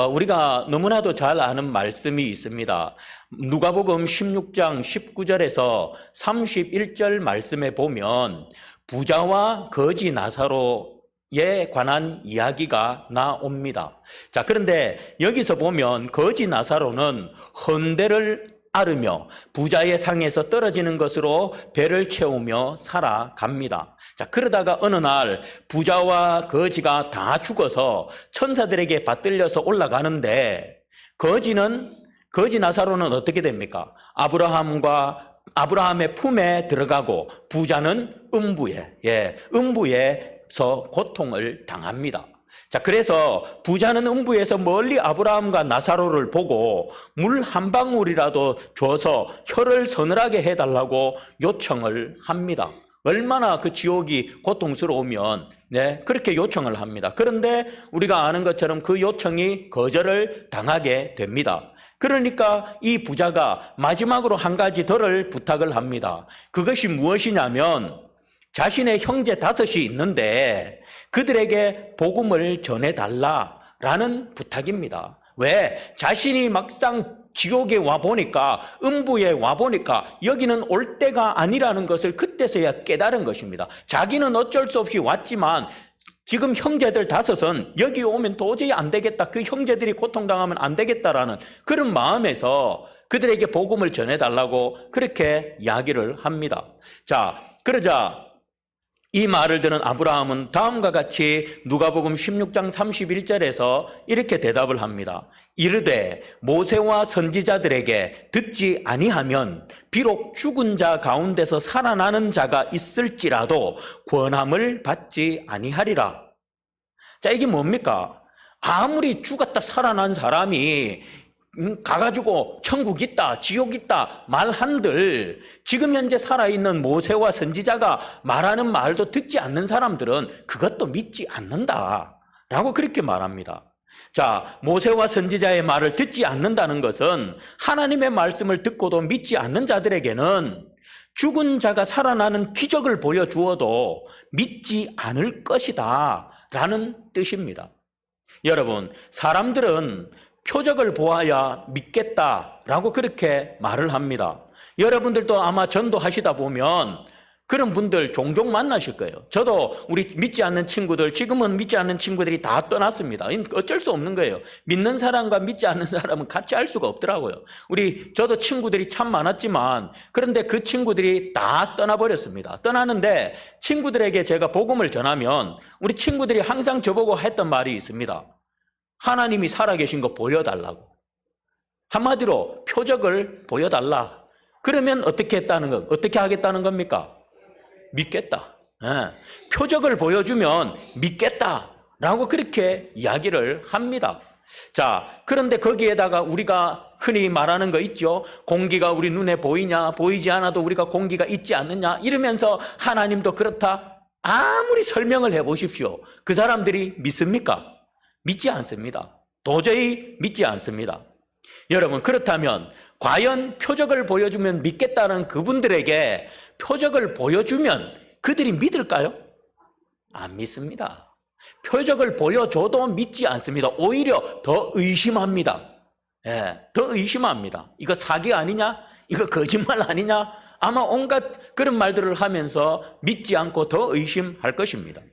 우리가 너무나도 잘 아는 말씀이 있습니다. 누가복음 16장 19절에서 31절 말씀에 보면 부자와 거지 나사로에 관한 이야기가 나옵니다. 자, 그런데 여기서 보면 거지 나사로는 헌대를 앓으며 부자의 상에서 떨어지는 것으로 배를 채우며 살아갑니다. 자, 그러다가 어느 날 부자와 거지가 다 죽어서 천사들에게 받들려서 올라가는데 거지 나사로는 어떻게 됩니까? 아브라함의 품에 들어가고 부자는 음부에서 고통을 당합니다. 자, 그래서 부자는 음부에서 멀리 아브라함과 나사로를 보고 물 한 방울이라도 줘서 혀를 서늘하게 해달라고 요청을 합니다. 얼마나 그 지옥이 고통스러우면 그렇게 요청을 합니다. 그런데 우리가 아는 것처럼 그 요청이 거절을 당하게 됩니다. 그러니까 이 부자가 마지막으로 한 가지 더를 부탁을 합니다. 그것이 무엇이냐면 자신의 형제 5이 있는데 그들에게 복음을 전해달라라는 부탁입니다. 왜? 자신이 막상 지옥에 와보니까, 음부에 와보니까 여기는 올 때가 아니라는 것을 그때서야 깨달은 것입니다. 자기는 어쩔 수 없이 왔지만 지금 형제들 5은 여기 오면 도저히 안 되겠다, 그 형제들이 고통당하면 안 되겠다라는 그런 마음에서 그들에게 복음을 전해달라고 그렇게 이야기를 합니다. 자, 그러자 이 말을 들은 아브라함은 다음과 같이 누가복음 16장 31절에서 이렇게 대답을 합니다. 이르되 모세와 선지자들에게 듣지 아니하면 비록 죽은 자 가운데서 살아나는 자가 있을지라도 권함을 받지 아니하리라. 자, 이게 뭡니까? 아무리 죽었다 살아난 사람이 가가지고 천국 있다, 지옥 있다 말한들 지금 현재 살아있는 모세와 선지자가 말하는 말도 듣지 않는 사람들은 그것도 믿지 않는다라고 그렇게 말합니다. 자, 모세와 선지자의 말을 듣지 않는다는 것은 하나님의 말씀을 듣고도 믿지 않는 자들에게는 죽은 자가 살아나는 기적을 보여주어도 믿지 않을 것이다 라는 뜻입니다. 여러분, 사람들은 표적을 보아야 믿겠다라고 그렇게 말을 합니다. 여러분들도 아마 전도하시다 보면 그런 분들 종종 만나실 거예요. 저도 우리 믿지 않는 친구들, 지금은 믿지 않는 친구들이 다 떠났습니다. 어쩔 수 없는 거예요. 믿는 사람과 믿지 않는 사람은 같이 할 수가 없더라고요. 저도 친구들이 참 많았지만 그런데 그 친구들이 다 떠나버렸습니다. 떠나는데 친구들에게 제가 복음을 전하면 우리 친구들이 항상 저보고 했던 말이 있습니다. 하나님이 살아계신 거 보여달라고. 한마디로 표적을 보여달라. 그러면 어떻게 하겠다는 겁니까? 믿겠다. 표적을 보여주면 믿겠다라고 그렇게 이야기를 합니다. 자, 그런데 거기에다가 우리가 흔히 말하는 거 있죠. 공기가 우리 눈에 보이냐, 보이지 않아도 우리가 공기가 있지 않느냐 이러면서 하나님도 그렇다. 아무리 설명을 해보십시오. 그 사람들이 믿습니까? 믿지 않습니다. 도저히 믿지 않습니다. 여러분, 그렇다면 과연 표적을 보여주면 믿겠다는 그분들에게 표적을 보여주면 그들이 믿을까요? 안 믿습니다. 표적을 보여줘도 믿지 않습니다. 오히려 더 의심합니다. 더 의심합니다. 이거 사기 아니냐? 이거 거짓말 아니냐? 아마 온갖 그런 말들을 하면서 믿지 않고 더 의심할 것입니다.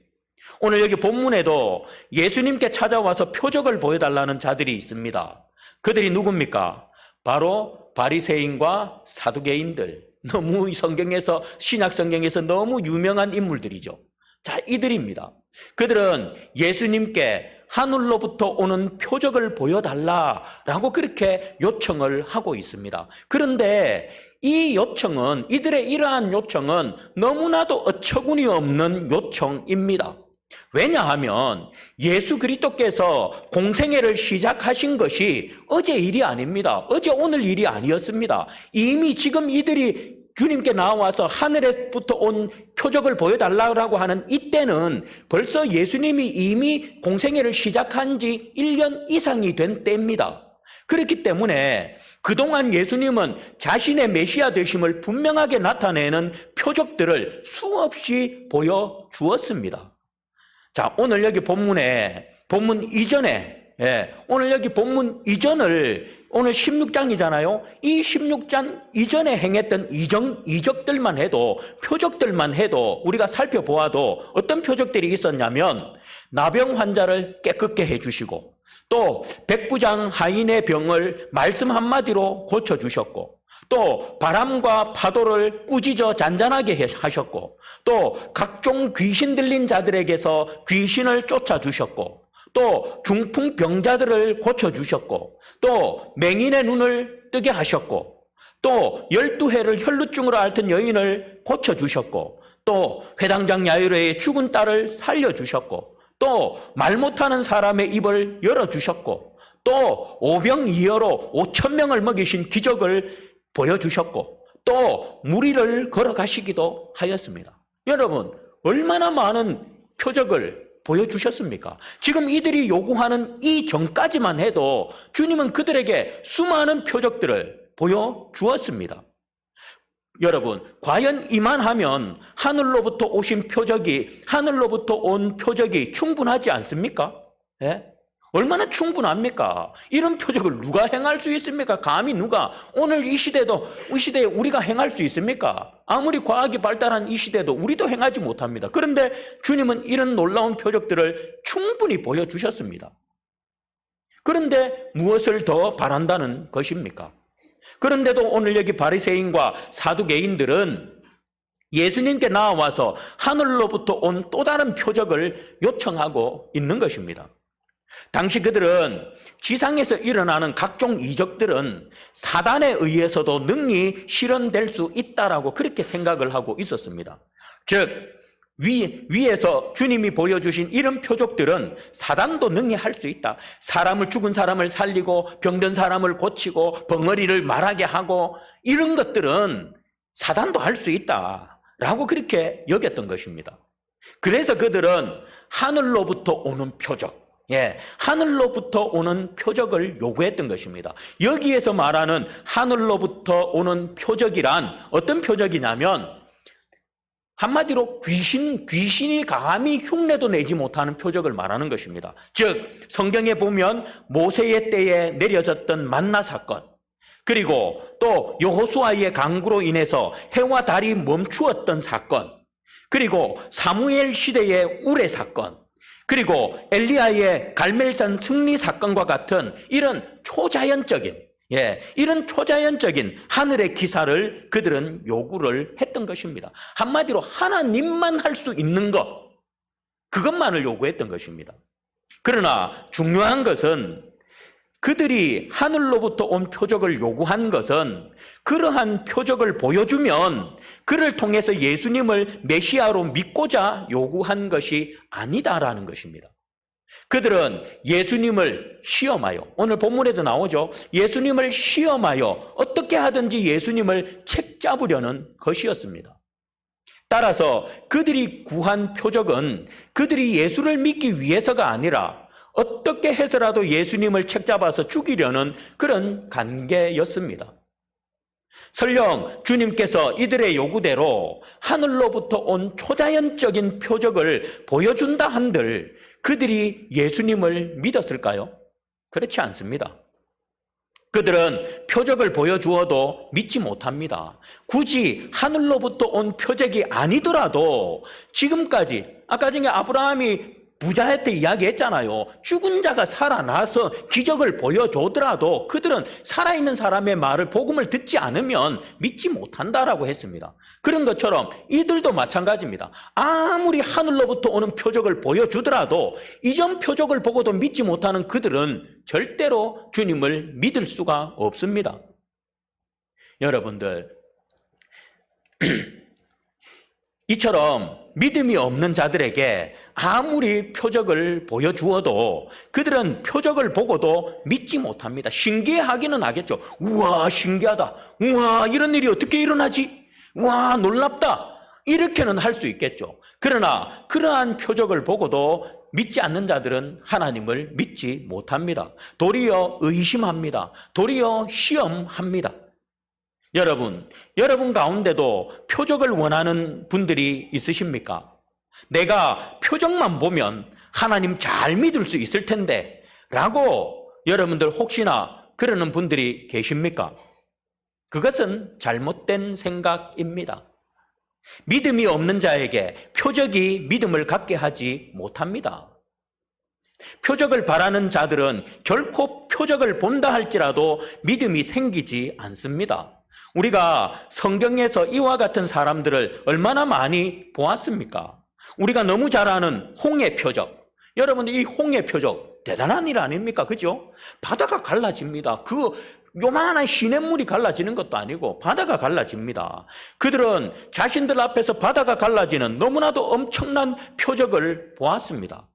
오늘 여기 본문에도 예수님께 찾아와서 표적을 보여달라는 자들이 있습니다. 그들이 누굽니까? 바로 바리새인과 사두개인들. 너무 신약 성경에서 너무 유명한 인물들이죠. 자, 이들입니다. 그들은 예수님께 하늘로부터 오는 표적을 보여달라라고 그렇게 요청을 하고 있습니다. 그런데 이들의 이러한 요청은 너무나도 어처구니 없는 요청입니다. 왜냐하면 예수 그리스도께서 공생애를 시작하신 것이 어제 일이 아닙니다. 어제 오늘 일이 아니었습니다. 이미 지금 이들이 주님께 나와서 하늘에부터 온 표적을 보여달라고 하는 이때는 벌써 예수님이 이미 공생애를 시작한 지 1년 이상이 된 때입니다. 그렇기 때문에 그동안 예수님은 자신의 메시아 되심을 분명하게 나타내는 표적들을 수없이 보여주었습니다. 자, 오늘 여기 본문 이전에 예, 오늘 여기 본문 이전을 오늘 16장이잖아요. 이 16장 이전에 행했던 이적들만 해도 표적들만 해도 우리가 살펴보아도 어떤 표적들이 있었냐면 나병 환자를 깨끗게 해주시고 또 백부장 하인의 병을 말씀 한마디로 고쳐주셨고 또 바람과 파도를 꾸짖어 잔잔하게 하셨고 또 각종 귀신 들린 자들에게서 귀신을 쫓아주셨고 또 중풍 병자들을 고쳐주셨고 또 맹인의 눈을 뜨게 하셨고 또 12해를 혈루증으로 앓던 여인을 고쳐주셨고 또 회당장 야이로의 죽은 딸을 살려주셨고 또 말 못하는 사람의 입을 열어주셨고 또 오병이어로 5,000명을 먹이신 기적을 보여주셨고 또 무리를 걸어가시기도 하였습니다. 여러분 얼마나 많은 표적을 보여주셨습니까? 지금 이들이 요구하는 이 전까지만 해도 주님은 그들에게 수많은 표적들을 보여주었습니다. 여러분 과연 이만하면 하늘로부터 온 표적이 충분하지 않습니까? 예? 얼마나 충분합니까? 이런 표적을 누가 행할 수 있습니까? 감히 누가 오늘 이 시대에 우리가 행할 수 있습니까? 아무리 과학이 발달한 이 시대도 우리도 행하지 못합니다. 그런데 주님은 이런 놀라운 표적들을 충분히 보여주셨습니다. 그런데 무엇을 더 바란다는 것입니까? 그런데도 오늘 여기 바리새인과 사두개인들은 예수님께 나와서 하늘로부터 온 또 다른 표적을 요청하고 있는 것입니다. 당시 그들은 지상에서 일어나는 각종 이적들은 사단에 의해서도 능히 실현될 수 있다라고 그렇게 생각을 하고 있었습니다. 즉 위에서 주님이 보여주신 이런 표적들은 사단도 능히 할 수 있다. 죽은 사람을 살리고 병든 사람을 고치고 벙어리를 말하게 하고 이런 것들은 사단도 할 수 있다라고 그렇게 여겼던 것입니다. 그래서 그들은 하늘로부터 오는 표적, 하늘로부터 오는 표적을 요구했던 것입니다. 여기에서 말하는 하늘로부터 오는 표적이란 어떤 표적이냐면 한마디로 귀신이 감히 흉내도 내지 못하는 표적을 말하는 것입니다. 즉 성경에 보면 모세의 때에 내려졌던 만나 사건, 그리고 또 여호수아의 강구로 인해서 해와 달이 멈추었던 사건, 그리고 사무엘 시대의 우레 사건, 그리고 엘리야의 갈멜산 승리 사건과 같은 이런 초자연적인 하늘의 기사를 그들은 요구를 했던 것입니다. 한마디로 하나님만 할 수 있는 것, 그것만을 요구했던 것입니다. 그러나 중요한 것은 그들이 하늘로부터 온 표적을 요구한 것은 그러한 표적을 보여주면 그를 통해서 예수님을 메시아로 믿고자 요구한 것이 아니다라는 것입니다. 그들은 예수님을 시험하여, 오늘 본문에도 나오죠. 예수님을 시험하여 어떻게 하든지 예수님을 책잡으려는 것이었습니다. 따라서 그들이 구한 표적은 그들이 예수를 믿기 위해서가 아니라 어떻게 해서라도 예수님을 책잡아서 죽이려는 그런 관계였습니다. 설령 주님께서 이들의 요구대로 하늘로부터 온 초자연적인 표적을 보여준다 한들 그들이 예수님을 믿었을까요? 그렇지 않습니다. 그들은 표적을 보여주어도 믿지 못합니다. 굳이 하늘로부터 온 표적이 아니더라도 지금까지 아까 전에 아브라함이 부자한테 이야기했잖아요. 죽은 자가 살아나서 기적을 보여주더라도 그들은 살아있는 사람의 말을, 복음을 듣지 않으면 믿지 못한다라고 했습니다. 그런 것처럼 이들도 마찬가지입니다. 아무리 하늘로부터 오는 표적을 보여주더라도 이전 표적을 보고도 믿지 못하는 그들은 절대로 주님을 믿을 수가 없습니다. 여러분들, 이처럼 믿음이 없는 자들에게 아무리 표적을 보여주어도 그들은 표적을 보고도 믿지 못합니다. 신기해하기는 하겠죠. 우와, 신기하다. 우와, 이런 일이 어떻게 일어나지? 우와, 놀랍다. 이렇게는 할 수 있겠죠. 그러나 그러한 표적을 보고도 믿지 않는 자들은 하나님을 믿지 못합니다. 도리어 의심합니다. 도리어 시험합니다. 여러분 가운데도 표적을 원하는 분들이 있으십니까? 내가 표적만 보면 하나님 잘 믿을 수 있을 텐데 라고 여러분들 혹시나 그러는 분들이 계십니까? 그것은 잘못된 생각입니다. 믿음이 없는 자에게 표적이 믿음을 갖게 하지 못합니다. 표적을 바라는 자들은 결코 표적을 본다 할지라도 믿음이 생기지 않습니다. 우리가 성경에서 이와 같은 사람들을 얼마나 많이 보았습니까? 우리가 너무 잘 아는 홍해 표적. 여러분들 이 홍해 표적 대단한 일 아닙니까? 그죠? 바다가 갈라집니다. 그 요만한 시냇물이 갈라지는 것도 아니고 바다가 갈라집니다. 그들은 자신들 앞에서 바다가 갈라지는 너무나도 엄청난 표적을 보았습니다.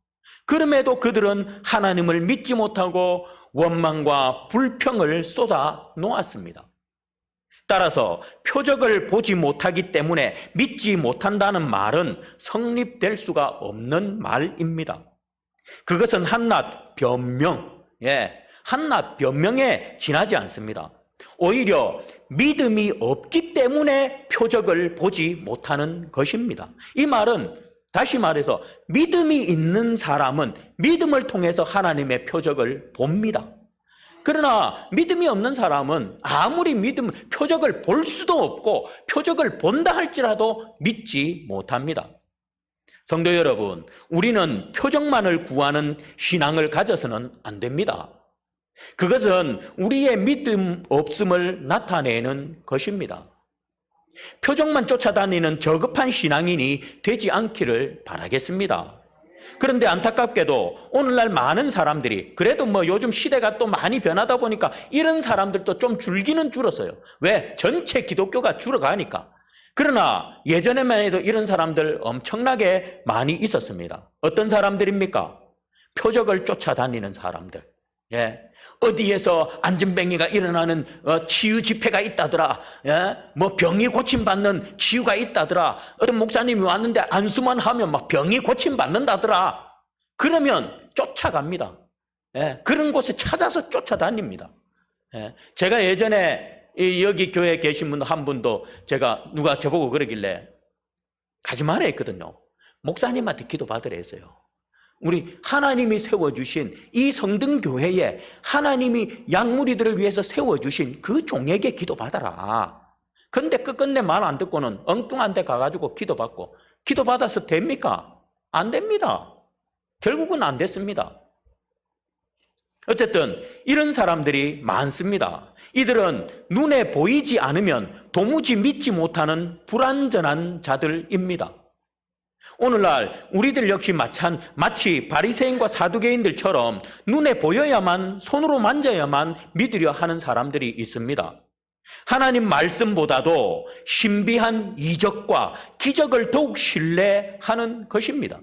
그럼에도 그들은 하나님을 믿지 못하고 원망과 불평을 쏟아 놓았습니다. 따라서 표적을 보지 못하기 때문에 믿지 못한다는 말은 성립될 수가 없는 말입니다. 그것은 한낱 변명, 한낱 변명에 지나지 않습니다. 오히려 믿음이 없기 때문에 표적을 보지 못하는 것입니다. 이 말은 다시 말해서 믿음이 있는 사람은 믿음을 통해서 하나님의 표적을 봅니다. 그러나 믿음이 없는 사람은 아무리 표적을 볼 수도 없고 표적을 본다 할지라도 믿지 못합니다. 성도 여러분, 우리는 표적만을 구하는 신앙을 가져서는 안 됩니다. 그것은 우리의 믿음 없음을 나타내는 것입니다. 표적만 쫓아다니는 저급한 신앙인이 되지 않기를 바라겠습니다. 그런데 안타깝게도 오늘날 많은 사람들이 그래도 요즘 시대가 또 많이 변하다 보니까 이런 사람들도 좀 줄기는 줄었어요. 왜? 전체 기독교가 줄어가니까. 그러나 예전에만 해도 이런 사람들 엄청나게 많이 있었습니다. 어떤 사람들입니까? 표적을 쫓아다니는 사람들. 어디에서 안전뱅이가 일어나는 치유 집회가 있다더라. 병이 고침받는 치유가 있다더라. 어떤 목사님이 왔는데 안수만 하면 막 병이 고침받는다더라. 그러면 쫓아갑니다. 그런 곳에 찾아서 쫓아다닙니다. 제가 예전에 여기 교회에 계신 분 한 분도 누가 저보고 그러길래 가지 마라 했거든요. 목사님한테 기도 받으라 했어요. 우리 하나님이 세워주신 이 성등교회에 하나님이 양무리들을 위해서 세워주신 그 종에게 기도받아라. 그런데 끝끝내 말 안 듣고는 엉뚱한 데 가가지고 기도받아서 됩니까? 안 됩니다. 결국은 안 됐습니다. 어쨌든 이런 사람들이 많습니다. 이들은 눈에 보이지 않으면 도무지 믿지 못하는 불완전한 자들입니다. 오늘날 우리들 역시 마치 바리새인과 사두개인들처럼 눈에 보여야만, 손으로 만져야만 믿으려 하는 사람들이 있습니다. 하나님 말씀보다도 신비한 이적과 기적을 더욱 신뢰하는 것입니다.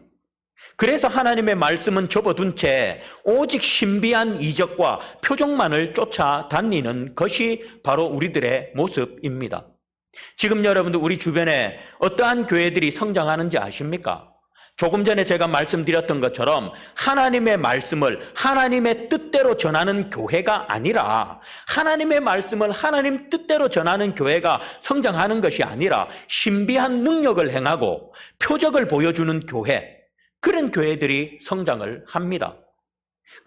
그래서 하나님의 말씀은 접어둔 채 오직 신비한 이적과 표적만을 쫓아다니는 것이 바로 우리들의 모습입니다. 지금 여러분들 우리 주변에 어떠한 교회들이 성장하는지 아십니까? 조금 전에 제가 말씀드렸던 것처럼 하나님의 말씀을 하나님의 뜻대로 전하는 교회가 아니라, 하나님의 말씀을 하나님 뜻대로 전하는 교회가 성장하는 것이 아니라 신비한 능력을 행하고 표적을 보여주는 교회, 그런 교회들이 성장을 합니다.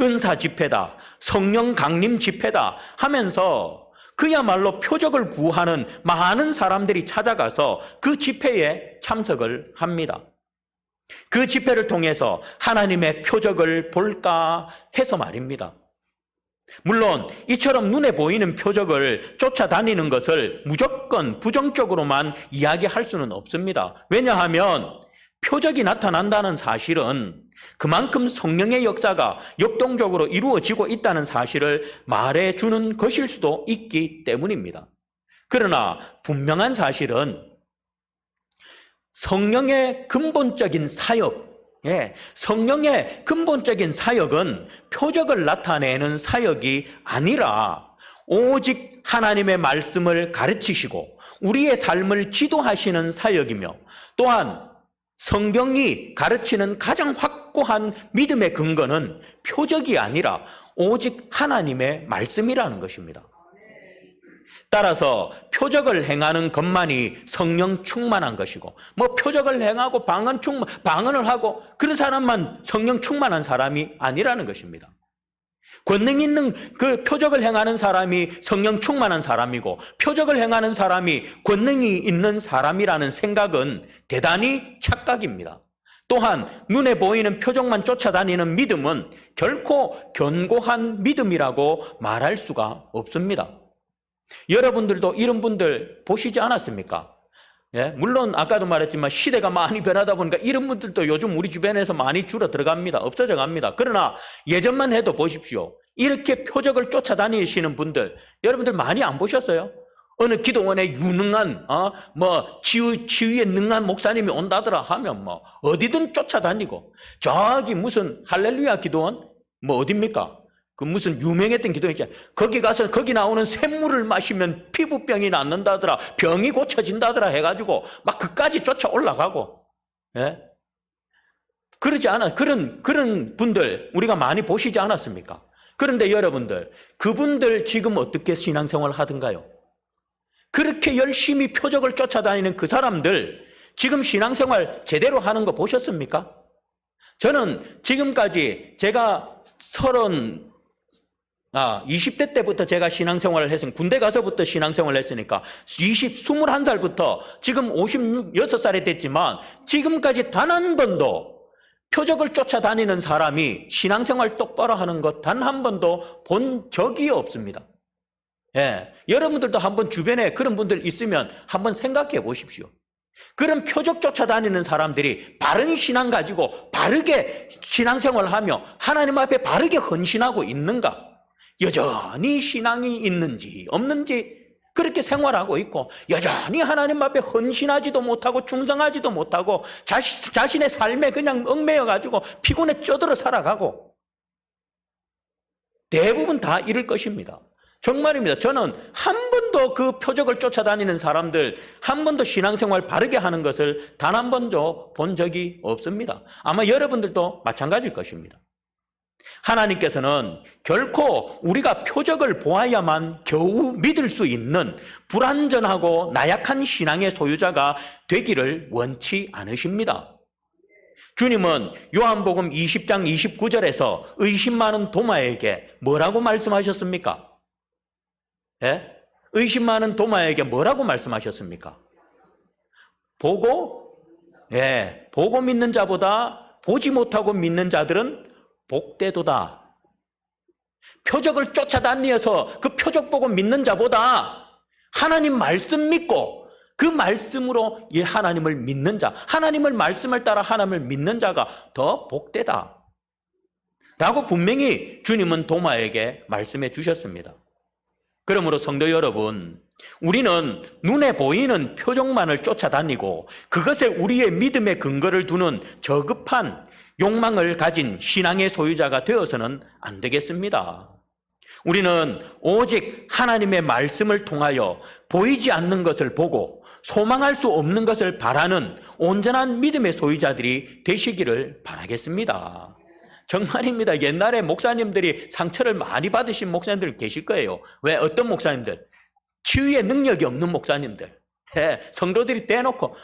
은사 집회다, 성령 강림 집회다 하면서 그야말로 표적을 구하는 많은 사람들이 찾아가서 그 집회에 참석을 합니다. 그 집회를 통해서 하나님의 표적을 볼까 해서 말입니다. 물론 이처럼 눈에 보이는 표적을 쫓아다니는 것을 무조건 부정적으로만 이야기할 수는 없습니다. 왜냐하면 표적이 나타난다는 사실은 그만큼 성령의 역사가 역동적으로 이루어지고 있다는 사실을 말해주는 것일 수도 있기 때문입니다. 그러나 분명한 사실은 성령의 근본적인 사역, 성령의 근본적인 사역은 표적을 나타내는 사역이 아니라 오직 하나님의 말씀을 가르치시고 우리의 삶을 지도하시는 사역이며, 또한 성경이 가르치는 가장 확고한 믿음의 근거는 표적이 아니라 오직 하나님의 말씀이라는 것입니다. 따라서 표적을 행하는 것만이 성령 충만한 것이고, 표적을 행하고 방언을 하고 그런 사람만 성령 충만한 사람이 아니라는 것입니다. 권능 있는 그 표적을 행하는 사람이 성령 충만한 사람이고 표적을 행하는 사람이 권능이 있는 사람이라는 생각은 대단히 착각입니다. 또한 눈에 보이는 표적만 쫓아다니는 믿음은 결코 견고한 믿음이라고 말할 수가 없습니다. 여러분들도 이런 분들 보시지 않았습니까? 예? 물론 아까도 말했지만 시대가 많이 변하다 보니까 이런 분들도 요즘 우리 주변에서 많이 줄어 들어갑니다. 없어져 갑니다. 그러나 예전만 해도 보십시오. 이렇게 표적을 쫓아다니시는 분들 여러분들 많이 안 보셨어요? 어느 기도원에 유능한 치유에 능한 목사님이 온다더라 하면 어디든 쫓아다니고 저기 무슨 할렐루야 기도원 어딥니까? 그 무슨 유명했던 기도 있잖아요. 거기 가서 거기 나오는 샘물을 마시면 피부병이 낫는다더라, 병이 고쳐진다더라 해가지고 막 그까지 쫓아 올라가고, 예? 그러지 않아. 그런 분들 우리가 많이 보시지 않았습니까? 그런데 여러분들, 그분들 지금 어떻게 신앙생활 하던가요? 그렇게 열심히 표적을 쫓아다니는 그 사람들 지금 신앙생활 제대로 하는 거 보셨습니까? 저는 지금까지 제가 20대 때부터 제가 신앙생활을 했으니까 군대 가서부터 신앙생활을 했으니까 21살부터 지금 56살이 됐지만 지금까지 단 한 번도 표적을 쫓아다니는 사람이 신앙생활 똑바로 하는 것 단 한 번도 본 적이 없습니다. 예, 여러분들도 한번 주변에 그런 분들 있으면 한번 생각해 보십시오. 그런 표적 쫓아다니는 사람들이 바른 신앙 가지고 바르게 신앙생활을 하며 하나님 앞에 바르게 헌신하고 있는가? 여전히 신앙이 있는지 없는지 그렇게 생활하고 있고 여전히 하나님 앞에 헌신하지도 못하고 충성하지도 못하고 자신의 삶에 그냥 얽매여 가지고 피곤에 쪄들어 살아가고 대부분 다 이럴 것입니다. 정말입니다. 저는 한 번도 그 표적을 쫓아다니는 사람들 한 번도 신앙생활 바르게 하는 것을 단 한 번도 본 적이 없습니다. 아마 여러분들도 마찬가지일 것입니다. 하나님께서는 결코 우리가 표적을 보아야만 겨우 믿을 수 있는 불완전하고 나약한 신앙의 소유자가 되기를 원치 않으십니다. 주님은 요한복음 20장 29절에서 의심 많은 도마에게 뭐라고 말씀하셨습니까? 예? 의심 많은 도마에게 뭐라고 말씀하셨습니까? 보고 믿는 자보다 보지 못하고 믿는 자들은 복되도다. 표적을 쫓아다니어서 그 표적 보고 믿는 자보다 하나님 말씀 믿고 그 말씀으로 하나님을 믿는 자, 하나님을 말씀을 따라 하나님을 믿는 자가 더 복되다 라고 분명히 주님은 도마에게 말씀해 주셨습니다. 그러므로 성도 여러분, 우리는 눈에 보이는 표적만을 쫓아다니고 그것에 우리의 믿음의 근거를 두는 저급한 욕망을 가진 신앙의 소유자가 되어서는 안 되겠습니다. 우리는 오직 하나님의 말씀을 통하여 보이지 않는 것을 보고 소망할 수 없는 것을 바라는 온전한 믿음의 소유자들이 되시기를 바라겠습니다. 정말입니다. 옛날에 목사님들이 상처를 많이 받으신 목사님들 계실 거예요. 왜? 어떤 목사님들? 치유의 능력이 없는 목사님들. 성도들이 떼놓고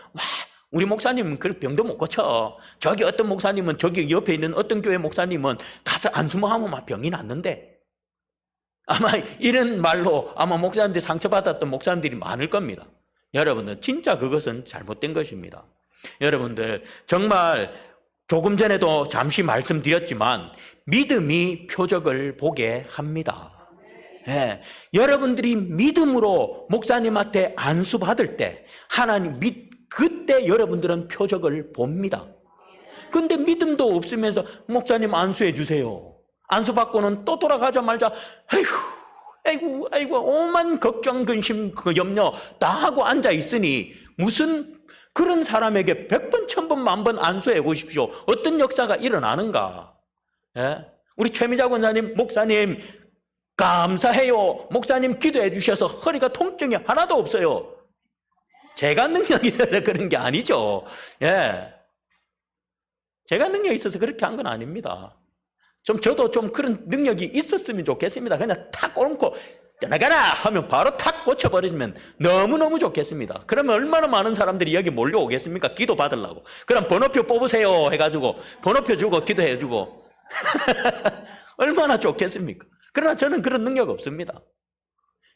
우리 목사님은 그 병도 못 고쳐. 저기 어떤 목사님은 저기 옆에 있는 어떤 교회 목사님은 가서 안수모하면 막 병이 낫는데. 아마 이런 말로 아마 목사님들 상처받았던 목사님들이 많을 겁니다. 여러분들 진짜 그것은 잘못된 것입니다. 여러분들 정말 조금 전에도 잠시 말씀드렸지만 믿음이 표적을 보게 합니다. 여러분들이 믿음으로 목사님한테 안수 받을 때 하나님 그때 여러분들은 표적을 봅니다. 그런데 믿음도 없으면서 목사님 안수해 주세요. 안수 받고는 또 돌아가자마자 아이고 오만 걱정 근심 염려 다 하고 앉아 있으니 무슨 그런 사람에게 100번 1000번 만번 안수해 보십시오. 어떤 역사가 일어나는가? 우리 최미자 권사님 목사님 감사해요. 목사님 기도해 주셔서 허리가 통증이 하나도 없어요. 제가 능력이 있어서 그런 게 아니죠. 제가 능력이 있어서 그렇게 한 건 아닙니다. 저도 좀 그런 능력이 있었으면 좋겠습니다. 그냥 탁 옮고 떠나가라 하면 바로 탁 고쳐버리면 너무너무 좋겠습니다. 그러면 얼마나 많은 사람들이 여기 몰려오겠습니까? 기도 받으려고. 그럼 번호표 뽑으세요 해가지고 번호표 주고 기도해 주고 얼마나 좋겠습니까? 그러나 저는 그런 능력 없습니다.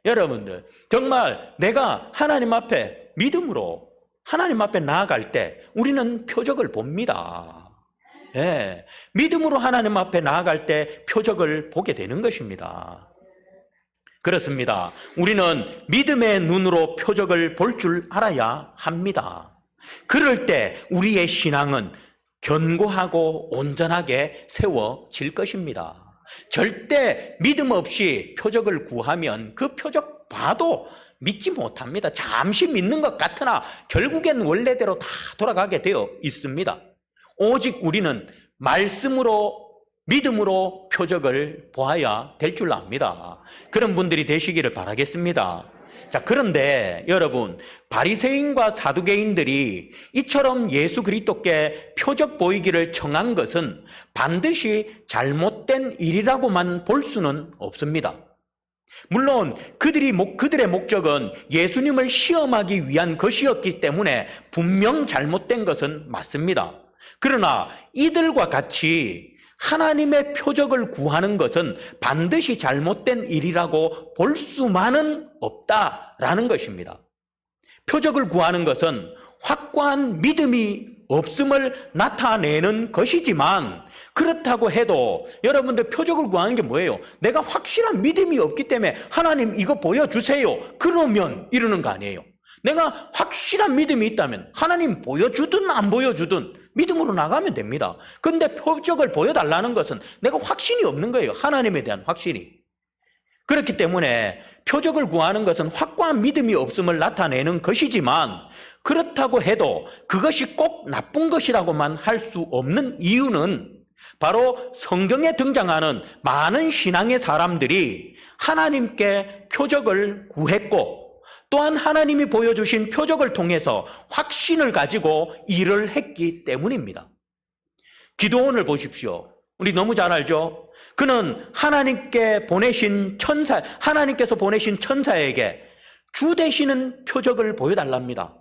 여러분들, 정말 내가 하나님 앞에 믿음으로 하나님 앞에 나아갈 때 우리는 표적을 봅니다. 예, 믿음으로 하나님 앞에 나아갈 때 표적을 보게 되는 것입니다. 그렇습니다. 우리는 믿음의 눈으로 표적을 볼 줄 알아야 합니다. 그럴 때 우리의 신앙은 견고하고 온전하게 세워질 것입니다. 절대 믿음 없이 표적을 구하면 그 표적 봐도 믿지 못합니다. 잠시 믿는 것 같으나 결국엔 원래대로 다 돌아가게 되어 있습니다. 오직 우리는 말씀으로 믿음으로 표적을 보아야 될 줄 압니다. 그런 분들이 되시기를 바라겠습니다. 자, 그런데 여러분, 바리새인과 사두개인들이 이처럼 예수 그리스도께 표적 보이기를 청한 것은 반드시 잘못된 일이라고만 볼 수는 없습니다. 물론 그들의 목적은 예수님을 시험하기 위한 것이었기 때문에 분명 잘못된 것은 맞습니다. 그러나 이들과 같이 하나님의 표적을 구하는 것은 반드시 잘못된 일이라고 볼 수만은 없다라는 것입니다. 표적을 구하는 것은 확고한 믿음이 없음을 나타내는 것이지만, 그렇다고 해도 여러분들 표적을 구하는 게 뭐예요? 내가 확실한 믿음이 없기 때문에 하나님 이거 보여주세요, 그러면 이러는 거 아니에요. 내가 확실한 믿음이 있다면 하나님 보여주든 안 보여주든 믿음으로 나가면 됩니다. 그런데 표적을 보여달라는 것은 내가 확신이 없는 거예요. 하나님에 대한 확신이. 그렇기 때문에 표적을 구하는 것은 확고한 믿음이 없음을 나타내는 것이지만, 그렇다고 해도 그것이 꼭 나쁜 것이라고만 할 수 없는 이유는 바로 성경에 등장하는 많은 신앙의 사람들이 하나님께 표적을 구했고, 또한 하나님이 보여주신 표적을 통해서 확신을 가지고 일을 했기 때문입니다. 기드온을 보십시오. 우리 너무 잘 알죠? 그는 하나님께서 보내신 천사에게 주 되시는 표적을 보여달랍니다.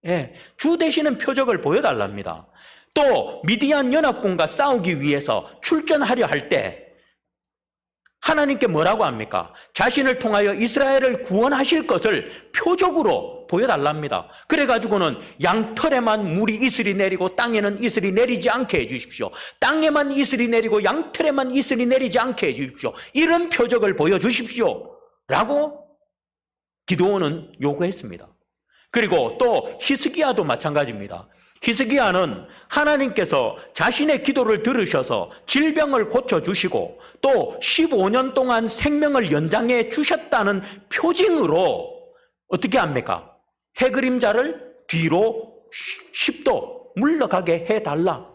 예, 주 되시는 표적을 보여달랍니다. 또 미디안 연합군과 싸우기 위해서 출전하려 할 때 하나님께 뭐라고 합니까? 자신을 통하여 이스라엘을 구원하실 것을 표적으로 보여달랍니다. 그래가지고는 양털에만 물이 이슬이 내리고 땅에는 이슬이 내리지 않게 해주십시오. 땅에만 이슬이 내리고 양털에만 이슬이 내리지 않게 해주십시오. 이런 표적을 보여주십시오 라고 기드온은 요구했습니다. 그리고 또 히스기야도 마찬가지입니다. 히스기야는 하나님께서 자신의 기도를 들으셔서 질병을 고쳐주시고 또 15년 동안 생명을 연장해 주셨다는 표징으로 어떻게 합니까? 해그림자를 뒤로 10도 물러가게 해달라.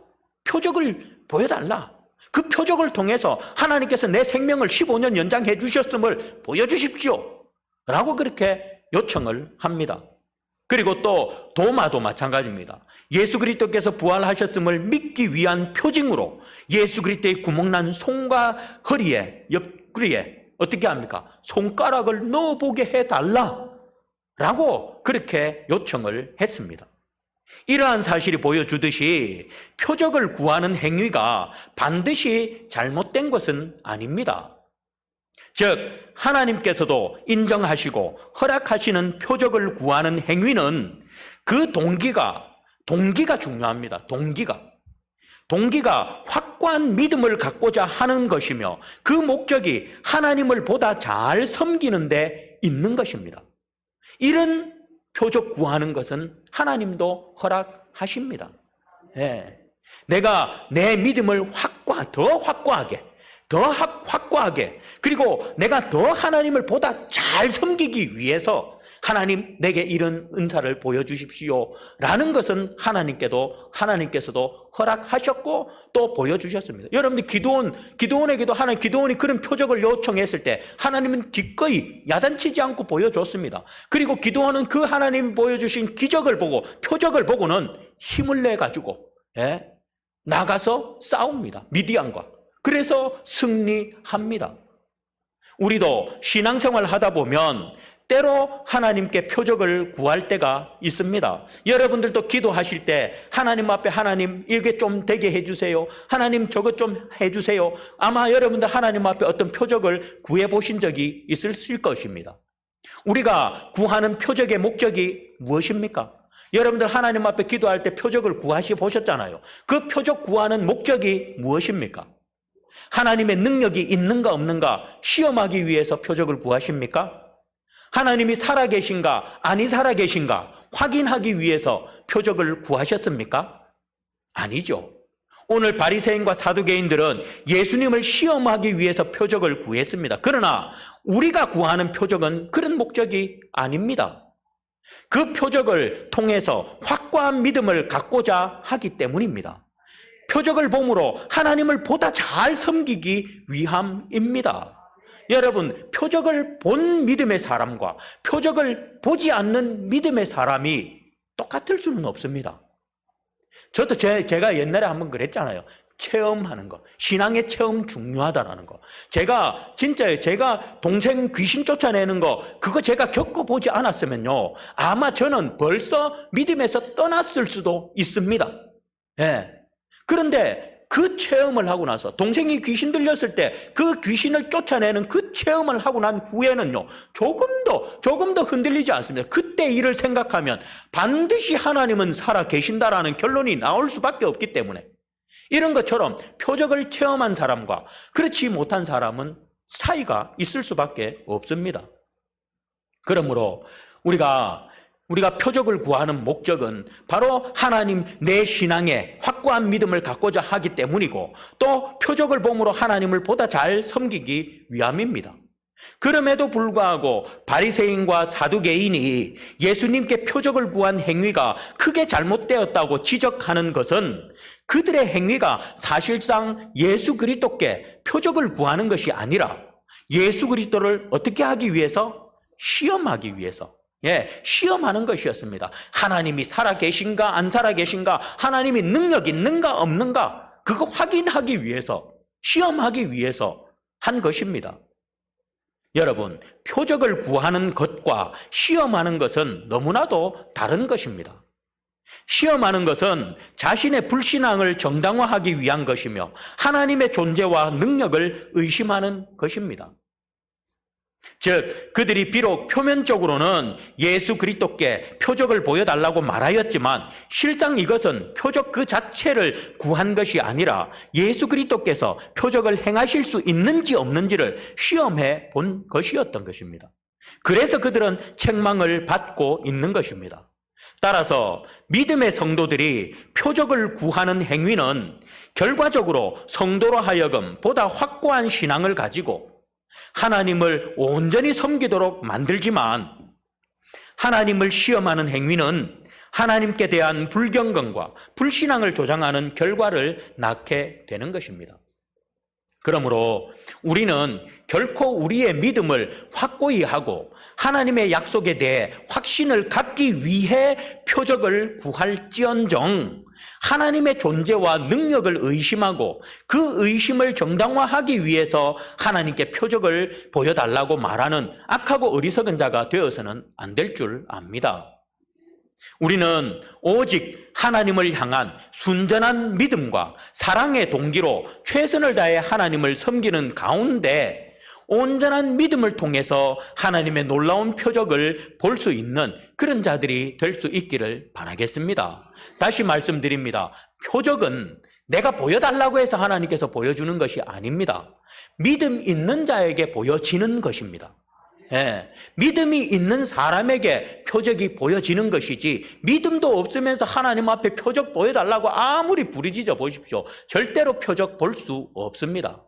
표적을 보여달라. 그 표적을 통해서 하나님께서 내 생명을 15년 연장해 주셨음을 보여주십시오 라고 그렇게 요청을 합니다. 그리고 또 도마도 마찬가지입니다. 예수 그리스도께서 부활하셨음을 믿기 위한 표징으로 예수 그리스도의 구멍난 손과 허리에, 옆구리에 어떻게 합니까? 손가락을 넣어보게 해달라 라고 그렇게 요청을 했습니다. 이러한 사실이 보여주듯이 표적을 구하는 행위가 반드시 잘못된 것은 아닙니다. 즉 하나님께서도 인정하시고 허락하시는 표적을 구하는 행위는 그 동기가 중요합니다. 동기가 확고한 믿음을 갖고자 하는 것이며 그 목적이 하나님을 보다 잘 섬기는 데 있는 것입니다. 이런 표적 구하는 것은 하나님도 허락하십니다. 예. 내가 내 믿음을 더 확고하게 그리고 내가 더 하나님을 보다 잘 섬기기 위해서 하나님 내게 이런 은사를 보여주십시오 라는 것은 하나님께서도 허락하셨고 또 보여주셨습니다. 여러분들 기드온에게도 기드온이 그런 표적을 요청했을 때 하나님은 기꺼이 야단치지 않고 보여줬습니다. 그리고 기드온은 그 하나님이 보여주신 표적을 보고는 힘을 내가지고 나가서 싸웁니다. 미디안과. 그래서 승리합니다. 우리도 신앙생활 하다 보면 때로 하나님께 표적을 구할 때가 있습니다. 여러분들도 기도하실 때 하나님 앞에 하나님 이게 좀 되게 해주세요. 하나님 저것 좀 해주세요. 아마 여러분들 하나님 앞에 어떤 표적을 구해 보신 적이 있을 것입니다. 우리가 구하는 표적의 목적이 무엇입니까? 여러분들 하나님 앞에 기도할 때 표적을 구하시 보셨잖아요. 그 표적 구하는 목적이 무엇입니까? 하나님의 능력이 있는가 없는가 시험하기 위해서 표적을 구하십니까? 하나님이 살아계신가 아니 살아계신가 확인하기 위해서 표적을 구하셨습니까? 아니죠. 오늘 바리새인과 사두개인들은 예수님을 시험하기 위해서 표적을 구했습니다. 그러나 우리가 구하는 표적은 그런 목적이 아닙니다. 그 표적을 통해서 확고한 믿음을 갖고자 하기 때문입니다. 표적을 봄으로 하나님을 보다 잘 섬기기 위함입니다. 여러분, 표적을 본 믿음의 사람과 표적을 보지 않는 믿음의 사람이 똑같을 수는 없습니다. 저도 제가 옛날에 한번 그랬잖아요. 체험하는 거. 신앙의 체험 중요하다라는 거. 제가 동생 귀신 쫓아내는 거, 그거 제가 겪어보지 않았으면요. 아마 저는 벌써 믿음에서 떠났을 수도 있습니다. 예. 그런데 그 체험을 하고 나서 동생이 귀신 들렸을 때 그 귀신을 쫓아내는 그 체험을 하고 난 후에는요. 조금 더 흔들리지 않습니다. 그때 일을 생각하면 반드시 하나님은 살아 계신다라는 결론이 나올 수밖에 없기 때문에 이런 것처럼 표적을 체험한 사람과 그렇지 못한 사람은 차이가 있을 수밖에 없습니다. 그러므로 우리가 표적을 구하는 목적은 바로 하나님 내 신앙에 확고한 믿음을 갖고자 하기 때문이고 또 표적을 봄으로 하나님을 보다 잘 섬기기 위함입니다. 그럼에도 불구하고 바리새인과 사두개인이 예수님께 표적을 구한 행위가 크게 잘못되었다고 지적하는 것은 그들의 행위가 사실상 예수 그리스도께 표적을 구하는 것이 아니라 예수 그리스도를 어떻게 하기 위해서? 시험하기 위해서. 시험하는 것이었습니다. 하나님이 살아계신가 안 살아계신가, 하나님이 능력 있는가 없는가, 그거 확인하기 위해서, 시험하기 위해서 한 것입니다. 여러분, 표적을 구하는 것과 시험하는 것은 너무나도 다른 것입니다. 시험하는 것은 자신의 불신앙을 정당화하기 위한 것이며 하나님의 존재와 능력을 의심하는 것입니다. 즉 그들이 비록 표면적으로는 예수 그리스도께 표적을 보여달라고 말하였지만 실상 이것은 표적 그 자체를 구한 것이 아니라 예수 그리스도께서 표적을 행하실 수 있는지 없는지를 시험해 본 것이었던 것입니다. 그래서 그들은 책망을 받고 있는 것입니다. 따라서 믿음의 성도들이 표적을 구하는 행위는 결과적으로 성도로 하여금 보다 확고한 신앙을 가지고 하나님을 온전히 섬기도록 만들지만 하나님을 시험하는 행위는 하나님께 대한 불경건과 불신앙을 조장하는 결과를 낳게 되는 것입니다. 그러므로 우리는 결코 우리의 믿음을 확고히 하고 하나님의 약속에 대해 확신을 갖기 위해 표적을 구할지언정 하나님의 존재와 능력을 의심하고 그 의심을 정당화하기 위해서 하나님께 표적을 보여달라고 말하는 악하고 어리석은 자가 되어서는 안 될 줄 압니다. 우리는 오직 하나님을 향한 순전한 믿음과 사랑의 동기로 최선을 다해 하나님을 섬기는 가운데 온전한 믿음을 통해서 하나님의 놀라운 표적을 볼 수 있는 그런 자들이 될 수 있기를 바라겠습니다. 다시 말씀드립니다. 표적은 내가 보여달라고 해서 하나님께서 보여주는 것이 아닙니다. 믿음 있는 자에게 보여지는 것입니다. 믿음이 있는 사람에게 표적이 보여지는 것이지 믿음도 없으면서 하나님 앞에 표적 보여달라고 아무리 부르짖어 보십시오. 절대로 표적 볼 수 없습니다.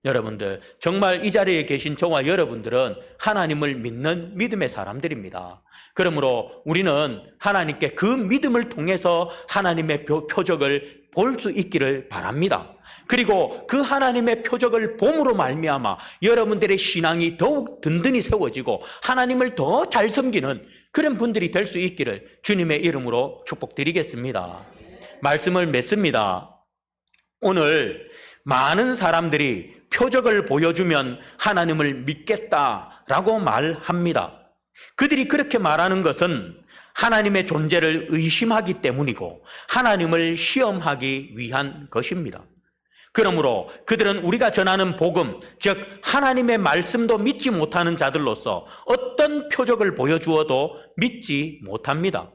여러분들 정말 이 자리에 계신 저와 여러분들은 하나님을 믿는 믿음의 사람들입니다. 그러므로 우리는 하나님께 그 믿음을 통해서 하나님의 표적을 볼 수 있기를 바랍니다. 그리고 그 하나님의 표적을 봄으로 말미암아 여러분들의 신앙이 더욱 든든히 세워지고 하나님을 더 잘 섬기는 그런 분들이 될 수 있기를 주님의 이름으로 축복드리겠습니다. 말씀을 맺습니다. 오늘 많은 사람들이 표적을 보여주면 하나님을 믿겠다라고 말합니다. 그들이 그렇게 말하는 것은 하나님의 존재를 의심하기 때문이고 하나님을 시험하기 위한 것입니다. 그러므로 그들은 우리가 전하는 복음, 즉 하나님의 말씀도 믿지 못하는 자들로서 어떤 표적을 보여주어도 믿지 못합니다.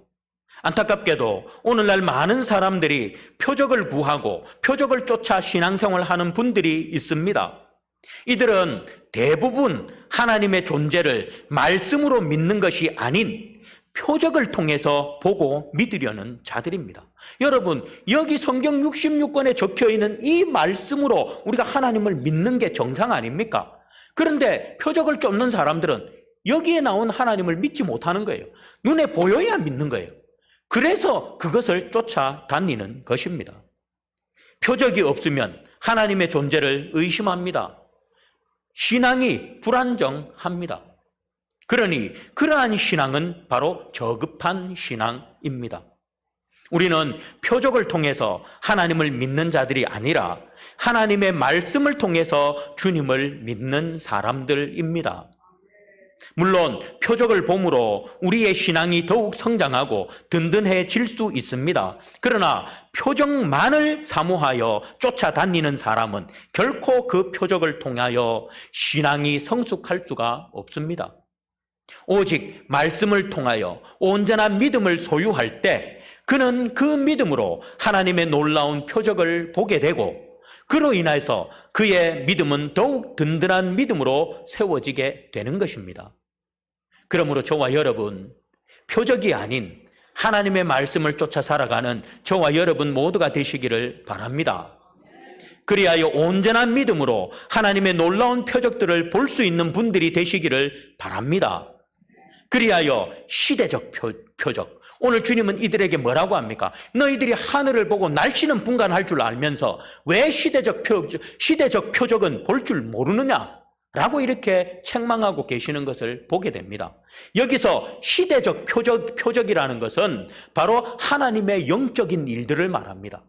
안타깝게도 오늘날 많은 사람들이 표적을 구하고 표적을 쫓아 신앙생활을 하는 분들이 있습니다. 이들은 대부분 하나님의 존재를 말씀으로 믿는 것이 아닌 표적을 통해서 보고 믿으려는 자들입니다. 여러분, 여기 성경 66권에 적혀있는 이 말씀으로 우리가 하나님을 믿는 게 정상 아닙니까? 그런데 표적을 쫓는 사람들은 여기에 나온 하나님을 믿지 못하는 거예요. 눈에 보여야 믿는 거예요. 그래서 그것을 쫓아다니는 것입니다. 표적이 없으면 하나님의 존재를 의심합니다. 신앙이 불안정합니다. 그러니 그러한 신앙은 바로 저급한 신앙입니다. 우리는 표적을 통해서 하나님을 믿는 자들이 아니라 하나님의 말씀을 통해서 주님을 믿는 사람들입니다. 물론 표적을 봄으로 우리의 신앙이 더욱 성장하고 든든해질 수 있습니다. 그러나 표적만을 사모하여 쫓아다니는 사람은 결코 그 표적을 통하여 신앙이 성숙할 수가 없습니다. 오직 말씀을 통하여 온전한 믿음을 소유할 때 그는 그 믿음으로 하나님의 놀라운 표적을 보게 되고 그로 인해서 그의 믿음은 더욱 든든한 믿음으로 세워지게 되는 것입니다. 그러므로 저와 여러분, 표적이 아닌 하나님의 말씀을 쫓아 살아가는 저와 여러분 모두가 되시기를 바랍니다. 그리하여 온전한 믿음으로 하나님의 놀라운 표적들을 볼 수 있는 분들이 되시기를 바랍니다. 그리하여 시대적 표적, 오늘 주님은 이들에게 뭐라고 합니까? 너희들이 하늘을 보고 날씨는 분간할 줄 알면서 왜 시대적 표적은 볼 줄 모르느냐? 라고 이렇게 책망하고 계시는 것을 보게 됩니다. 여기서 시대적 표적이라는 것은 바로 하나님의 영적인 일들을 말합니다.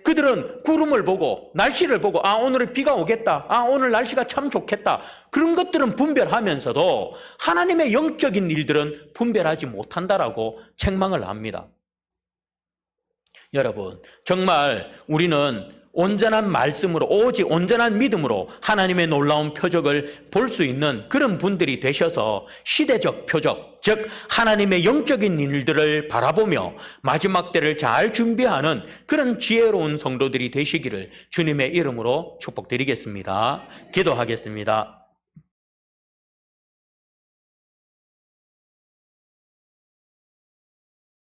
그들은 구름을 보고 날씨를 보고 오늘 비가 오겠다, 오늘 날씨가 참 좋겠다, 그런 것들은 분별하면서도 하나님의 영적인 일들은 분별하지 못한다라고 책망을 합니다. 여러분, 정말 우리는 온전한 말씀으로, 오직 온전한 믿음으로 하나님의 놀라운 표적을 볼 수 있는 그런 분들이 되셔서 시대적 표적, 즉 하나님의 영적인 일들을 바라보며 마지막 때를 잘 준비하는 그런 지혜로운 성도들이 되시기를 주님의 이름으로 축복드리겠습니다. 기도하겠습니다.